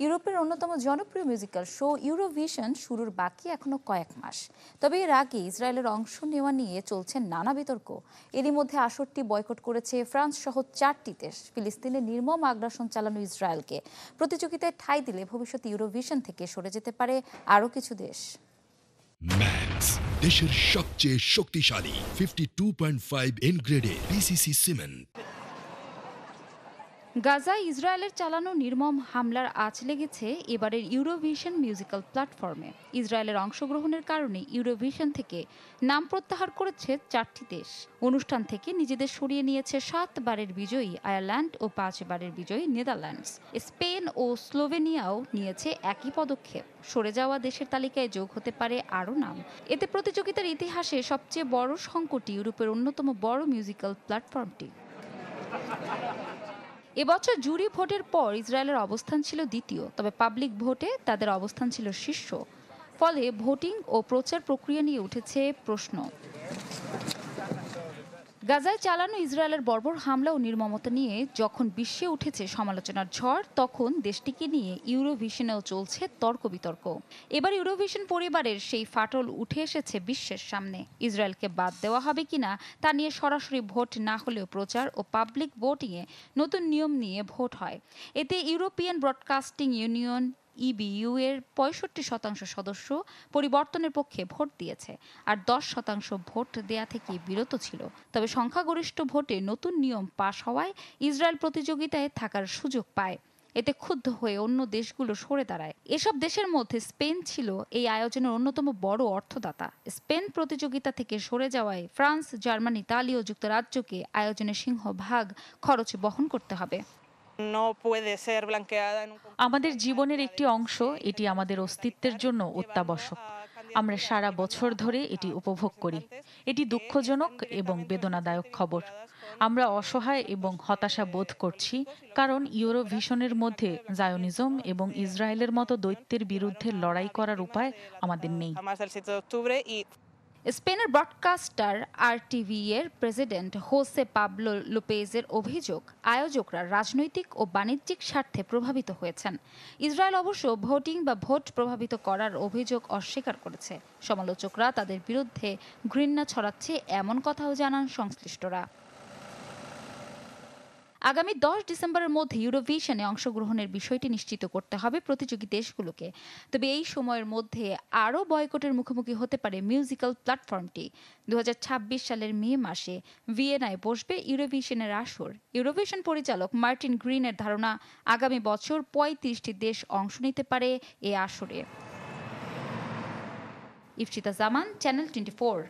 ইউরোপের অন্যতম জনপ্রিয় মিউজিক্যাল শো ইউরোভিশন শুরুর বাকি এখনো কয়েক মাস। তবে এর আগে ইসরায়েলের অংশ নেওয়া নিয়ে চলছে নানা বিতর্ক। এরই মধ্যে আসরটি বয়কট করেছে ফ্রান্স সহ 4টি দেশ। ফিলিস্তিনে নির্মম আগ্রাসন চালানো ইসরায়েলকে প্রতিযোগিতায় ঠাঁই দিলে ভবিষ্যতে ইউরোভিশন থেকে সরে যেতে পারে আরও কিছু দেশ। ম্যাক্স, দেশের সবচেয়ে শক্তিশালী 52.5 এন গ্রেডের পিসিসি সিমেন্ট। গাজায় ইসরায়েলের চালানো নির্মম হামলার আঁচ লেগেছে এবারের ইউরোভিশন মিউজিক্যাল প্ল্যাটফর্মে। ইসরায়েলের অংশগ্রহণের কারণে ইউরোভিশন থেকে নাম প্রত্যাহার করেছে 4টি দেশ। অনুষ্ঠান থেকে নিজেদের সরিয়ে নিয়েছে 7 বারের বিজয়ী আয়ারল্যান্ড ও 5 বারের বিজয়ী নেদারল্যান্ডস। স্পেন ও স্লোভেনিয়াও নিয়েছে একই পদক্ষেপ। সরে যাওয়া দেশের তালিকায় যোগ হতে পারে আরও নাম। এতে প্রতিযোগিতার ইতিহাসে সবচেয়ে বড় সংকটই ইউরোপের অন্যতম বড় মিউজিক্যাল প্ল্যাটফর্মটি। এবছর জুরি ভোটের পর ইসরায়েলের অবস্থান ছিল দ্বিতীয়, তবে পাবলিক ভোটে তাদের অবস্থান ছিল শীর্ষ। ফলে ভোটিং ও প্রচার প্রক্রিয়া নিয়ে উঠেছে প্রশ্ন। গাজায় চালানো ইসরায়েলের বর্বর হামলা ও নির্মমতা নিয়ে যখন বিশ্বে উঠেছে সমালোচনার ঝড়, তখন দেশটিকে নিয়ে ইউরোভিশনেও চলছে তর্ক বিতর্ক। এবার ইউরোভিশন পরিবারের সেই ফাটল উঠে এসেছে বিশ্বের সামনে। ইসরায়েলকে বাদ দেওয়া হবে কিনা তা নিয়ে সরাসরি ভোট না হলেও প্রচার ও পাবলিক ভোটিংয়ে নতুন নিয়ম নিয়ে ভোট হয়। এতে ইউরোপিয়ান ব্রডকাস্টিং ইউনিয়ন ইবিইউ এর 65% সদস্য পরিবর্তনের পক্ষে ভোট দিয়েছে, আর 10% ভোট দেয়া থেকে বিরত ছিল। তবে সংখ্যাগরিষ্ঠ ভোটে নতুন নিয়ম পাশ হওয়ায় ইসরায়েল প্রতিযোগিতায় থাকার সুযোগ পায়। এতে ক্ষুব্ধ হয়ে অন্য দেশগুলো সরে দাঁড়ায়। এসব দেশের মধ্যে স্পেন ছিল এই আয়োজনের অন্যতম বড় অর্থদাতা। স্পেন প্রতিযোগিতা থেকে সরে যাওয়ায় ফ্রান্স, জার্মানি, ইতালি ও যুক্তরাজ্যকে আয়োজনের সিংহভাগ খরচ বহন করতে হবে। আমাদের জীবনের একটি অংশ, এটি আমাদের অস্তিত্বের জন্য অত্যাবশ্যক। আমরা সারা বছর ধরে এটি উপভোগ করি। এটি দুঃখজনক এবং বেদনাদায়ক খবর। আমরা অসহায় এবং হতাশা বোধ করছি, কারণ ইউরোভিশনের মধ্যে জায়োনিজম এবং ইসরায়েলের মতো দৈত্যের বিরুদ্ধে লড়াই করার উপায় আমাদের নেই। স্পেনের ব্রডকাস্টার আরটিভি এর প্রেসিডেন্ট হোসে পাবলো লোপেজের অভিযোগ, আয়োজকরা রাজনৈতিক ও বাণিজ্যিক স্বার্থে প্রভাবিত হয়েছেন। ইসরায়েল অবশ্য ভোটিং বা ভোট প্রভাবিত করার অভিযোগ অস্বীকার করেছে। সমালোচকরা তাদের বিরুদ্ধে ঘৃণা ছড়াচ্ছে এমন কথাও জানান সংশ্লিষ্টরা। আগামী 10 ডিসেম্বরের মধ্যে ইউরোভিশনে অংশগ্রহণের বিষয়টি নিশ্চিত করতে হবে প্রতিযোগী দেশগুলোকে। তবে এই সময়ের মধ্যে আরও বয়কটের মুখোমুখি হতে পারে মিউজিক্যাল প্ল্যাটফর্মটি। 2026 সালের মে মাসে ভিয়েনায় বসবে ইউরোভিশনের আসর। ইউরোভিশন পরিচালক মার্টিন গ্রিনের ধারণা, আগামী বছর 35টি দেশ অংশ নিতে পারে এ আসরে। ইফতিতা জামান, চ্যানেল 24।